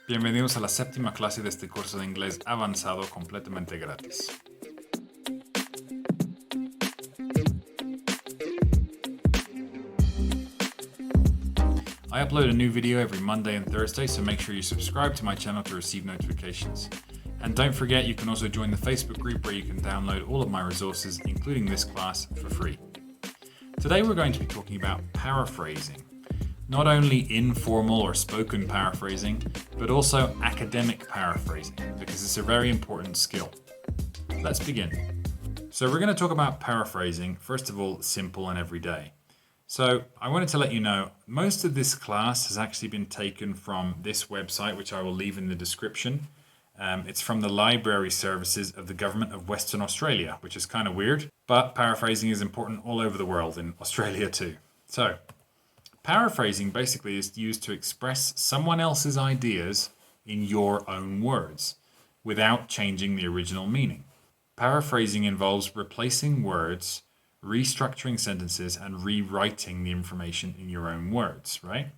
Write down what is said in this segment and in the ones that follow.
Bienvenidos a la séptima clase de este curso de inglés avanzado completamente gratis. I upload a new video every Monday and Thursday, so make sure you subscribe to my channel to receive notifications. And don't forget, you can also join the Facebook group where you can download all of my resources, including this class, for free. Today we're going to be talking about paraphrasing. Not only informal or spoken paraphrasing, but also academic paraphrasing, because it's a very important skill. Let's begin. So we're going to talk about paraphrasing, first of all, simple and everyday. So I wanted to let you know, most of this class has actually been taken from this website, which I will leave in the description. It's from the library services of the government of Western Australia, which is kind of weird, but paraphrasing is important all over the world, in Australia too. So, paraphrasing basically is used to express someone else's ideas in your own words, without changing the original meaning. Paraphrasing involves replacing words, restructuring sentences, and rewriting the information in your own words, right?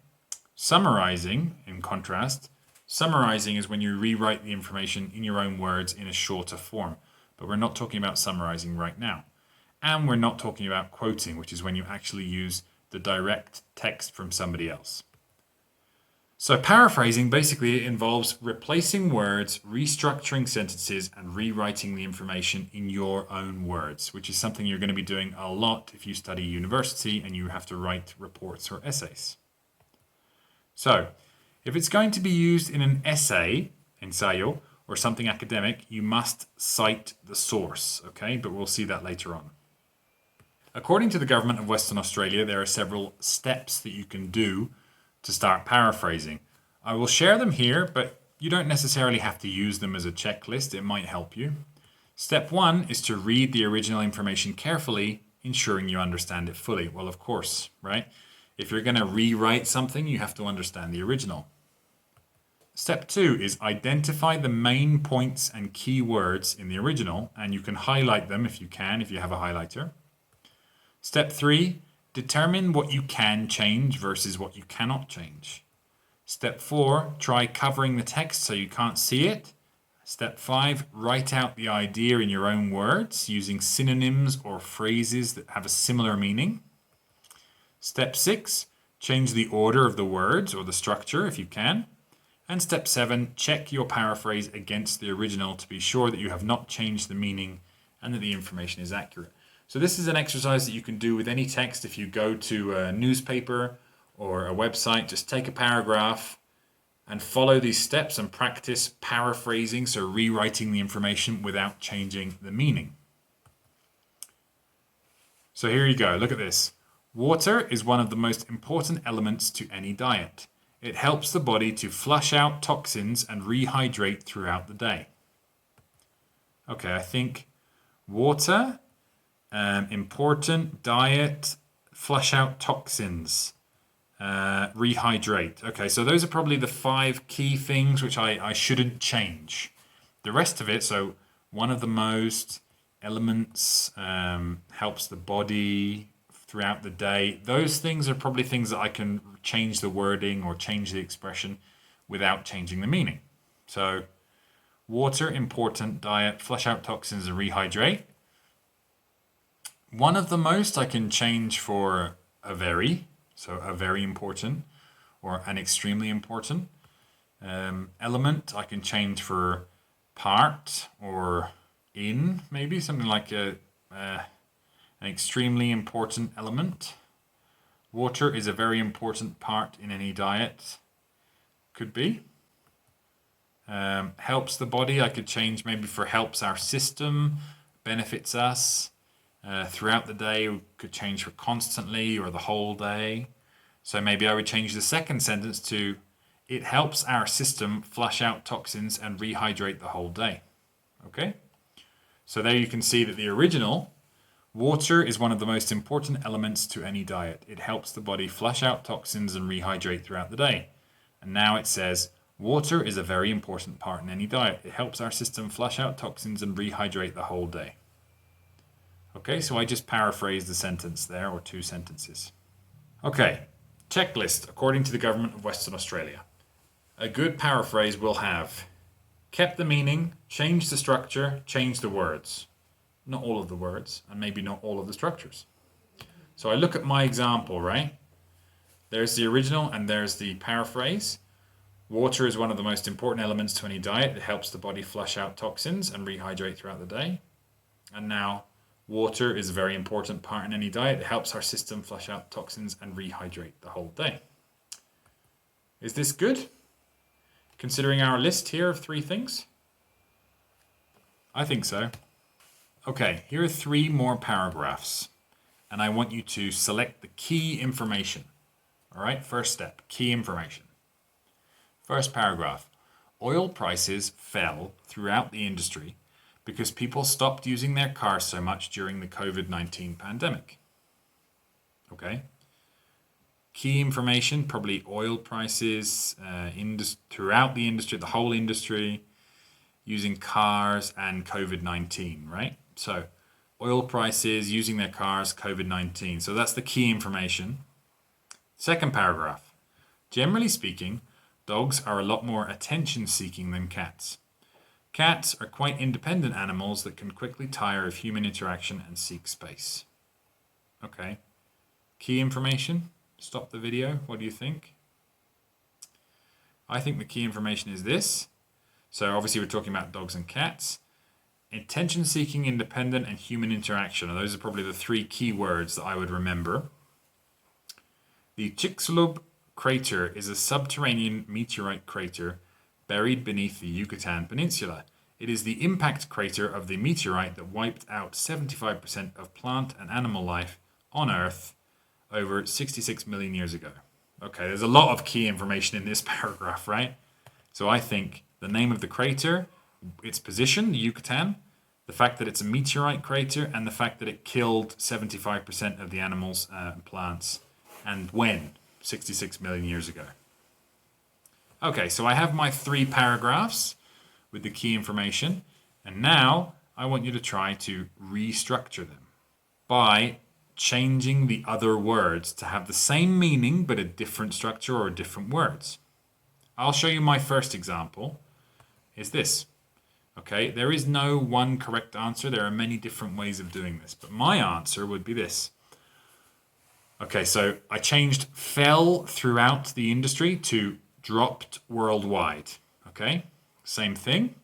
Summarizing, in contrast, summarizing is when you rewrite the information in your own words in a shorter form. But we're not talking about summarizing right now. And we're not talking about quoting, which is when you actually use the direct text from somebody else. So paraphrasing basically involves replacing words, restructuring sentences, and rewriting the information in your own words, which is something you're going to be doing a lot if you study university and you have to write reports or essays. So, if it's going to be used in an essay, ensayo, or something academic, you must cite the source, okay? But we'll see that later on. According to the government of Western Australia, there are several steps that you can do to start paraphrasing. I will share them here, but you don't necessarily have to use them as a checklist. It might help you. Step 1 is to read the original information carefully, ensuring you understand it fully. Well, of course, right? If you're going to rewrite something, you have to understand the original. Step 2 is identify the main points and key words in the original, and you can highlight them if you have a highlighter. Step 3, determine what you can change versus what you cannot change. Step 4, try covering the text so you can't see it. Step 5, write out the idea in your own words using synonyms or phrases that have a similar meaning. Step 6, change the order of the words or the structure if you can. And step 7, check your paraphrase against the original to be sure that you have not changed the meaning and that the information is accurate. So this is an exercise that you can do with any text. If you go to a newspaper or a website, just take a paragraph and follow these steps and practice paraphrasing, so rewriting the information without changing the meaning. So here you go, look at this. Water is one of the most important elements to any diet. It helps the body to flush out toxins and rehydrate throughout the day. Okay, I think water, important, diet, flush out toxins, rehydrate. Okay, so those are probably the 5 key things which I shouldn't change. The rest of it, so one of the most, elements, helps the body throughout the day. Those things are probably things that I can change the wording or change the expression without changing the meaning. So, water, important, diet, flush out toxins and rehydrate. One of the most I can change for a very, so a very important, or an extremely important. Element I can change for part or in, maybe something like an extremely important element. Water is a very important part in any diet. Could be. Helps the body, I could change maybe for helps our system, benefits us. Throughout the day, we could change for constantly or the whole day. So maybe I would change the second sentence to, it helps our system flush out toxins and rehydrate the whole day. Okay? So there you can see that the original, water is one of the most important elements to any diet. It helps the body flush out toxins and rehydrate throughout the day. And now it says, water is a very important part in any diet. It helps our system flush out toxins and rehydrate the whole day. Okay, so I just paraphrased the sentence there, or 2 sentences. Okay, checklist according to the government of Western Australia. a good paraphrase will have kept the meaning, changed the structure, changed the words. Not all of the words, and maybe not all of the structures. So I look at my example, right? There's the original and there's the paraphrase. Water is one of the most important elements to any diet. It helps the body flush out toxins and rehydrate throughout the day. And now, water is a very important part in any diet. It helps our system flush out toxins and rehydrate the whole day. Is this good? Considering our list here of 3 things? I think so. Okay, here are 3 more paragraphs. And I want you to select the key information. All right, first step, key information. First paragraph, oil prices fell throughout the industry because people stopped using their cars so much during the COVID-19 pandemic. Okay. Key information, probably oil prices throughout the industry, the whole industry, using cars and COVID-19, right? So oil prices, using their cars, COVID-19. So that's the key information. Second paragraph, generally speaking, dogs are a lot more attention-seeking than cats. Cats are quite independent animals that can quickly tire of human interaction and seek space. Okay. Key information. Stop the video. What do you think? I think the key information is this. So obviously we're talking about dogs and cats. Attention-seeking, independent, and human interaction. And those are probably the 3 key words that I would remember. The Chicxulub crater is a subterranean meteorite crater buried beneath the Yucatan Peninsula. It is the impact crater of the meteorite that wiped out 75% of plant and animal life on Earth over 66 million years ago. Okay, there's a lot of key information in this paragraph, right? So I think the name of the crater, its position, the Yucatan, the fact that it's a meteorite crater, and the fact that it killed 75% of the animals and plants, and when? 66 million years ago. Okay, so I have my 3 paragraphs with the key information, and now I want you to try to restructure them by changing the other words to have the same meaning but a different structure or different words. I'll show you my first example is this. Okay, there is no one correct answer. There are many different ways of doing this, but my answer would be this. Okay, so I changed fell throughout the industry to dropped worldwide. Okay, same thing.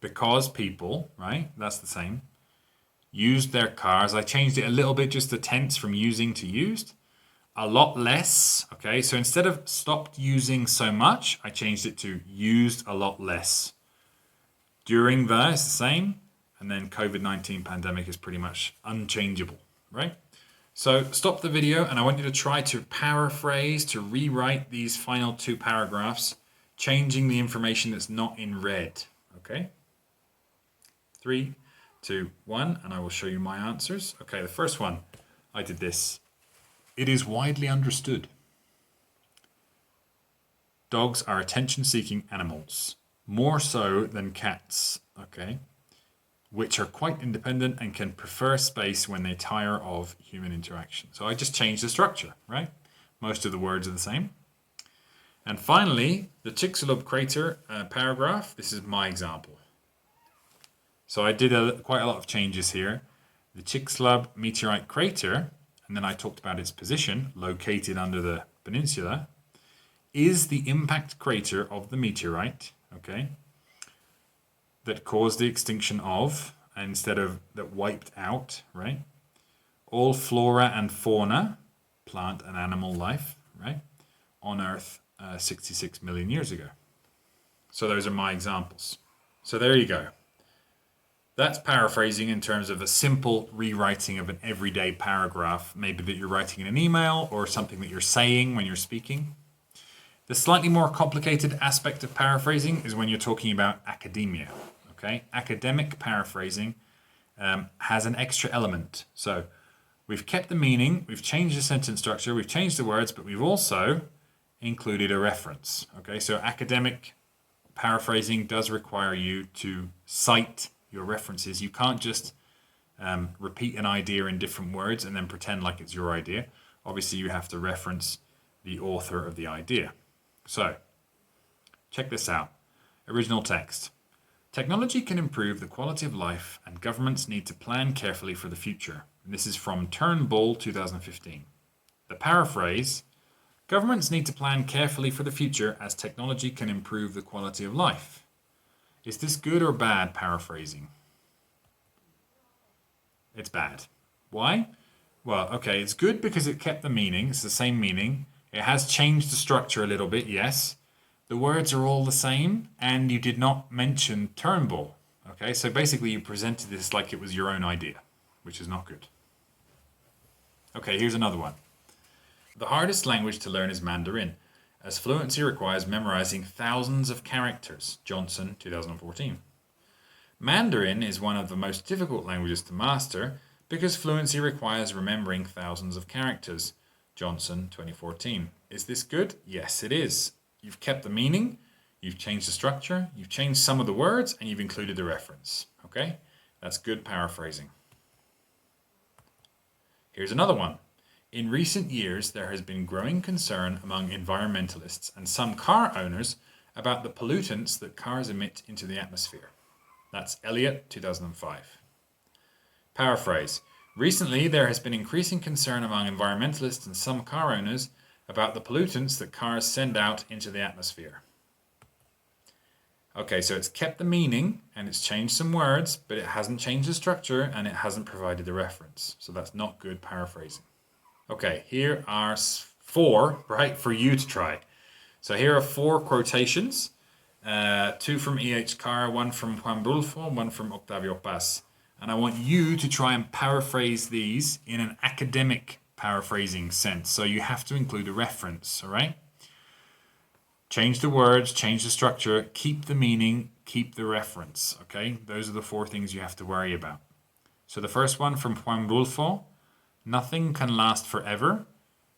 Because people, right, that's the same, used their cars. I changed it a little bit, just the tense from using to used. A lot less, okay, so instead of stopped using so much, I changed it to used a lot less. During the, it's the same, and then COVID-19 pandemic is pretty much unchangeable, right? So stop the video and I want you to try to paraphrase, to rewrite these final 2 paragraphs, changing the information that's not in red, okay? 3, 2, 1, and I will show you my answers. Okay, the first one, I did this. It is widely understood. Dogs are attention-seeking animals, more so than cats, okay? Which are quite independent and can prefer space when they tire of human interaction. So I just changed the structure, right? Most of the words are the same. And finally, the Chicxulub crater paragraph, this is my example. So I did quite a lot of changes here. The Chicxulub meteorite crater, and then I talked about its position, located under the peninsula, is the impact crater of the meteorite, okay, that caused the extinction of, instead of that wiped out, right, all flora and fauna, plant and animal life, right, on Earth 66 million years ago. So those are my examples. So there you go. That's paraphrasing in terms of a simple rewriting of an everyday paragraph, maybe that you're writing in an email or something that you're saying when you're speaking. The slightly more complicated aspect of paraphrasing is when you're talking about academia. Okay, academic paraphrasing has an extra element. So we've kept the meaning, we've changed the sentence structure, we've changed the words, but we've also included a reference. Okay, so academic paraphrasing does require you to cite your references. You can't just repeat an idea in different words and then pretend like it's your idea. Obviously, you have to reference the author of the idea. So Check this out. Original text. Technology can improve the quality of life and governments need to plan carefully for the future. And this is from Turnbull 2015. The paraphrase, governments need to plan carefully for the future as technology can improve the quality of life. Is this good or bad paraphrasing? It's bad. Why? Well, okay, it's good because it kept the meaning. It's the same meaning. It has changed the structure a little bit, yes. The words are all the same, and you did not mention Turnbull. Okay, so basically you presented this like it was your own idea, which is not good. Okay, here's another one. The hardest language to learn is Mandarin, as fluency requires memorizing thousands of characters. Johnson, 2014. Mandarin is one of the most difficult languages to master because fluency requires remembering thousands of characters. Johnson, 2014. Is this good? Yes, it is. You've kept the meaning, you've changed the structure, you've changed some of the words, and you've included the reference. Okay? That's good paraphrasing. Here's another one. In recent years, there has been growing concern among environmentalists and some car owners about the pollutants that cars emit into the atmosphere. That's Elliot, 2005. Paraphrase. Recently, there has been increasing concern among environmentalists and some car owners about the pollutants that cars send out into the atmosphere. Okay, so it's kept the meaning and it's changed some words, but it hasn't changed the structure and it hasn't provided the reference. So that's not good paraphrasing. Okay, here are 4, right, for you to try. So here are 4 quotations. 2 from E.H. Carr, 1 from Juan Rulfo, 1 from Octavio Paz. And I want you to try and paraphrase these in an academic paraphrasing sense. So you have to include a reference, all right? Change the words, change the structure, keep the meaning, keep the reference, okay? Those are the 4 things you have to worry about. So the first one from Juan Rulfo, nothing can last forever.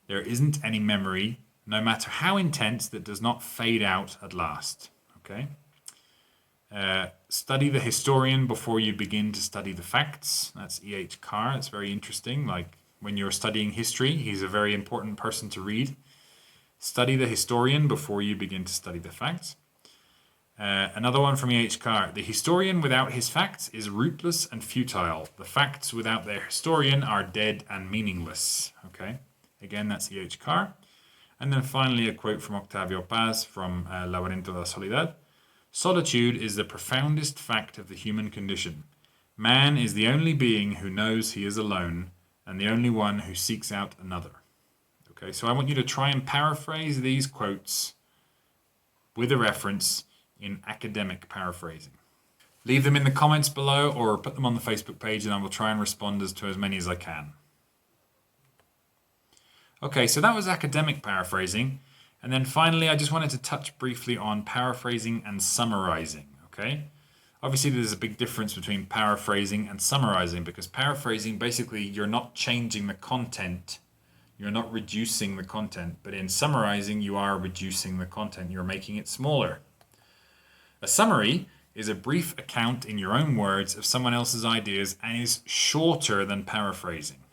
There isn't any memory, no matter how intense, that does not fade out at last, okay? Study the historian before you begin to study the facts. That's E.H. Carr. It's very interesting. Like when you're studying history, he's a very important person to read. Study the historian before you begin to study the facts. Another one from E.H. Carr. The historian without his facts is rootless and futile. The facts without their historian are dead and meaningless. Okay. Again, that's E.H. Carr. And then finally a quote from Octavio Paz from Laberinto de la Soledad. Solitude is the profoundest fact of the human condition. Man is the only being who knows he is alone and the only one who seeks out another. Okay, so I want you to try and paraphrase these quotes with a reference in academic paraphrasing. Leave them in the comments below or put them on the Facebook page and I will try and respond to as many as I can. Okay, so that was academic paraphrasing. And then finally, I just wanted to touch briefly on paraphrasing and summarizing, okay? Obviously, there's a big difference between paraphrasing and summarizing because paraphrasing, basically, you're not changing the content. You're not reducing the content. But in summarizing, you are reducing the content. You're making it smaller. A summary is a brief account in your own words of someone else's ideas and is shorter than paraphrasing.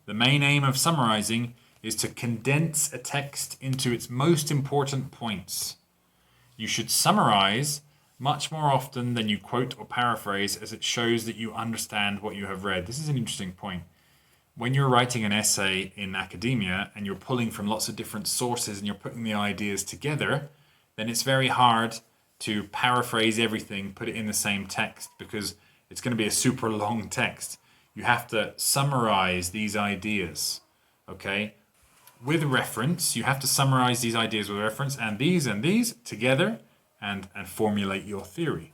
The main aim of summarizing is to condense a text into its most important points. You should summarize much more often than you quote or paraphrase as it shows that you understand what you have read. This is an interesting point. When you're writing an essay in academia and you're pulling from lots of different sources and you're putting the ideas together, then it's very hard to paraphrase everything, put it in the same text because it's going to be a super long text. You have to summarize these ideas, okay? With reference, you have to summarize these ideas with reference and these together and formulate your theory.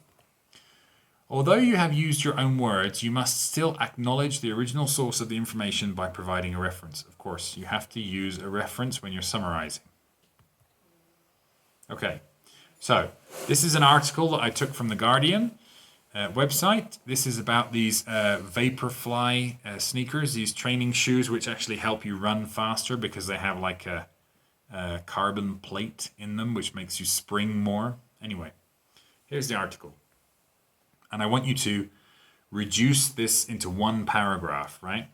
Although you have used your own words, you must still acknowledge the original source of the information by providing a reference. Of course, you have to use a reference when you're summarizing. Okay, so this is an article that I took from The Guardian website. This is about these Vaporfly sneakers, these training shoes which actually help you run faster because they have like a carbon plate in them which makes you spring more. Anyway, here's the article. And I want you to reduce this into one paragraph, right?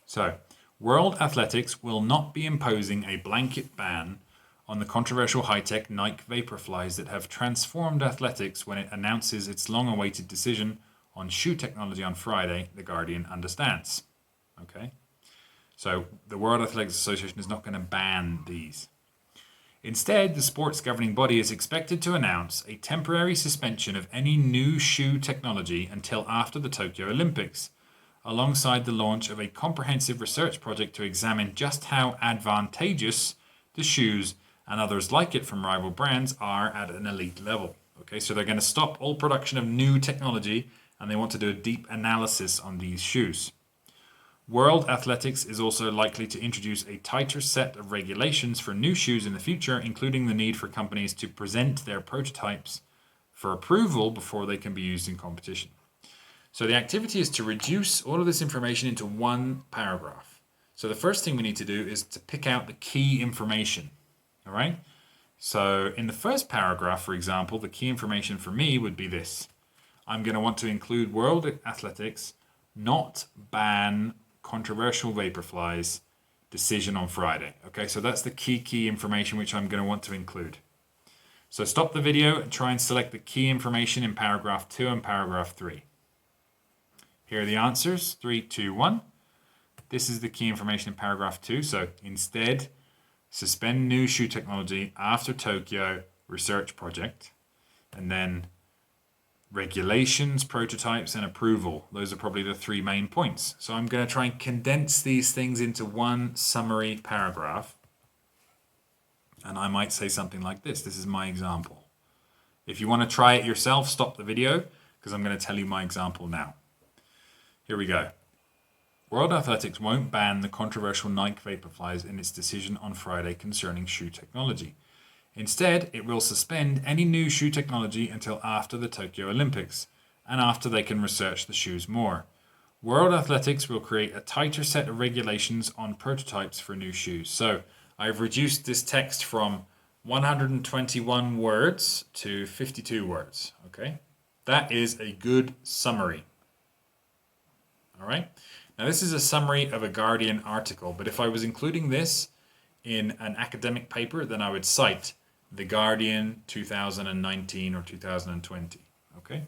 So, World Athletics will not be imposing a blanket ban on the controversial high-tech Nike Vaporflies that have transformed athletics when it announces its long-awaited decision on shoe technology on Friday, The Guardian understands. Okay, so the World Athletics Association is not going to ban these. Instead, the sport's governing body is expected to announce a temporary suspension of any new shoe technology until after the Tokyo Olympics, alongside the launch of a comprehensive research project to examine just how advantageous the shoes and others like it from rival brands are at an elite level. Okay, so they're going to stop all production of new technology and they want to do a deep analysis on these shoes. World Athletics is also likely to introduce a tighter set of regulations for new shoes in the future, including the need for companies to present their prototypes for approval before they can be used in competition. So the activity is to reduce all of this information into one paragraph. So the first thing we need to do is to pick out the key information. All right? So in the first paragraph, for example, the key information for me would be this. I'm going to want to include World Athletics, not ban controversial Vaporflies, decision on Friday. Okay, so that's the key information which I'm going to want to include. So stop the video and try and select the key information in paragraph 2 and paragraph 3. Here are the answers, 3, 2, 1. This is the key information in paragraph 2. So instead, suspend new shoe technology after Tokyo research project. And then regulations, prototypes, and approval. Those are probably the 3 main points. So I'm going to try and condense these things into one summary paragraph. And I might say something like this. This is my example. If you want to try it yourself, stop the video because I'm going to tell you my example now. Here we go. World Athletics won't ban the controversial Nike Vaporflies in its decision on Friday concerning shoe technology. Instead, it will suspend any new shoe technology until after the Tokyo Olympics, and after they can research the shoes more. World Athletics will create a tighter set of regulations on prototypes for new shoes. So I've reduced this text from 121 words to 52 words. Okay, that is a good summary. All right. Now this is a summary of a Guardian article, but if I was including this in an academic paper, then I would cite The Guardian 2019 or 2020. Okay.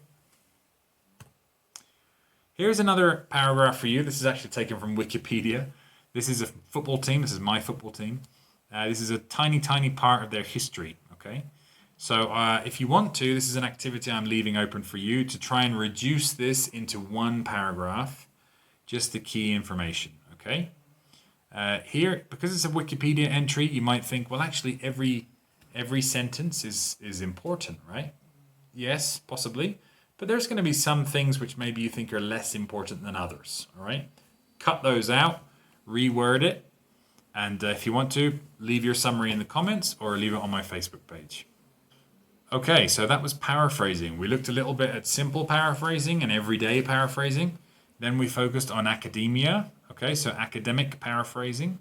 Here's another paragraph for you. This is actually taken from Wikipedia. This is a football team. This is my football team. This is a tiny part of their history. Okay. So if you want to, this is an activity I'm leaving open for you to try and reduce this into one paragraph, just the key information. Okay. Here, because it's a Wikipedia entry, you might think, well, actually every sentence is important, right? Yes, possibly. But there's going to be some things which maybe you think are less important than others, all right? Cut those out, reword it, and if you want to, leave your summary in the comments or leave it on my Facebook page. Okay, so that was paraphrasing. We looked a little bit at simple paraphrasing and everyday paraphrasing. Then we focused on academia, okay, so academic paraphrasing,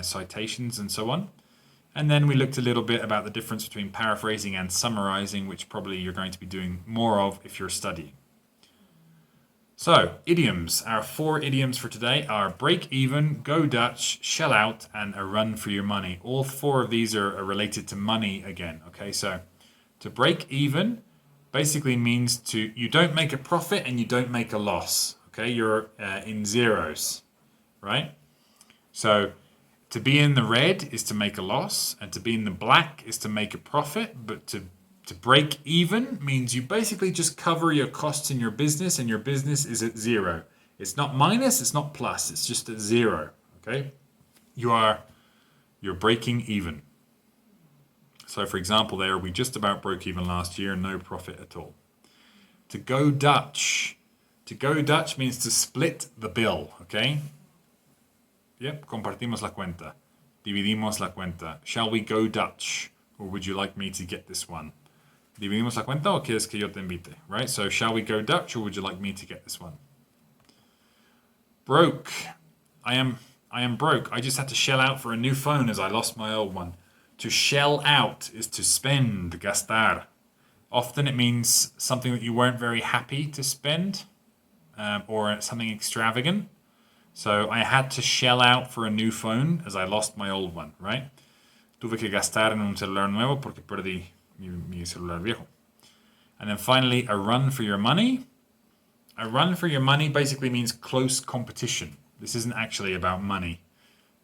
citations and so on. And then we looked a little bit about the difference between paraphrasing and summarizing, which probably you're going to be doing more of if you're studying. So, idioms. Our 4 idioms for today are break even, go Dutch, shell out, and a run for your money. All 4 of these are related to money again, okay? So, to break even basically means you don't make a profit and you don't make a loss, okay? You're in zeros, right? So, to be in the red is to make a loss, and to be in the black is to make a profit, but to break even means you basically just cover your costs in your business, and your business is at 0. It's not minus, it's not plus, it's just at 0, okay? You're breaking even. So for example there, we just about broke even last year, no profit at all. To go Dutch. To go Dutch means to split the bill, okay? Yep, compartimos la cuenta. Dividimos la cuenta. Shall we go Dutch? Or would you like me to get this one? Dividimos la cuenta o quieres que yo te invite? Right? So shall we go Dutch or would you like me to get this one? Broke. I am broke. I just had to shell out for a new phone as I lost my old one. To shell out is to spend, gastar. Often it means something that you weren't very happy to spend or something extravagant. So I had to shell out for a new phone as I lost my old one, right? Tuve que gastar en un celular nuevo porque perdí mi celular viejo. And then finally, a run for your money. A run for your money basically means close competition. This isn't actually about money.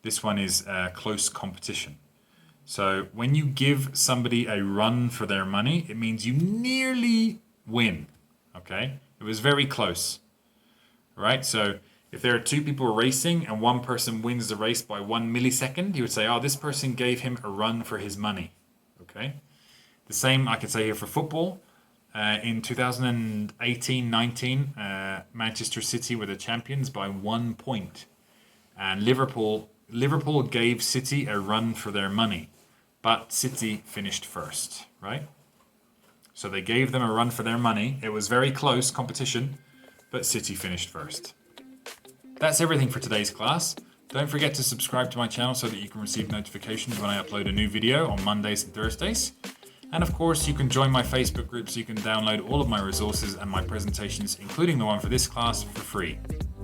This one is close competition. So when you give somebody a run for their money, it means you nearly win. Okay? It was very close. Right? So if there are two people racing and one person wins the race by 1 millisecond, you would say, oh, this person gave him a run for his money. Okay? The same I could say here for football. In 2018-19, Manchester City were the champions by 1 point. And Liverpool gave City a run for their money. But City finished first, right? So they gave them a run for their money. It was very close competition, but City finished first. That's everything for today's class. Don't forget to subscribe to my channel so that you can receive notifications when I upload a new video on Mondays and Thursdays. And of course, you can join my Facebook group so you can download all of my resources and my presentations, including the one for this class, for free.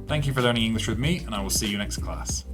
Thank you for learning English with me, and I will see you next class.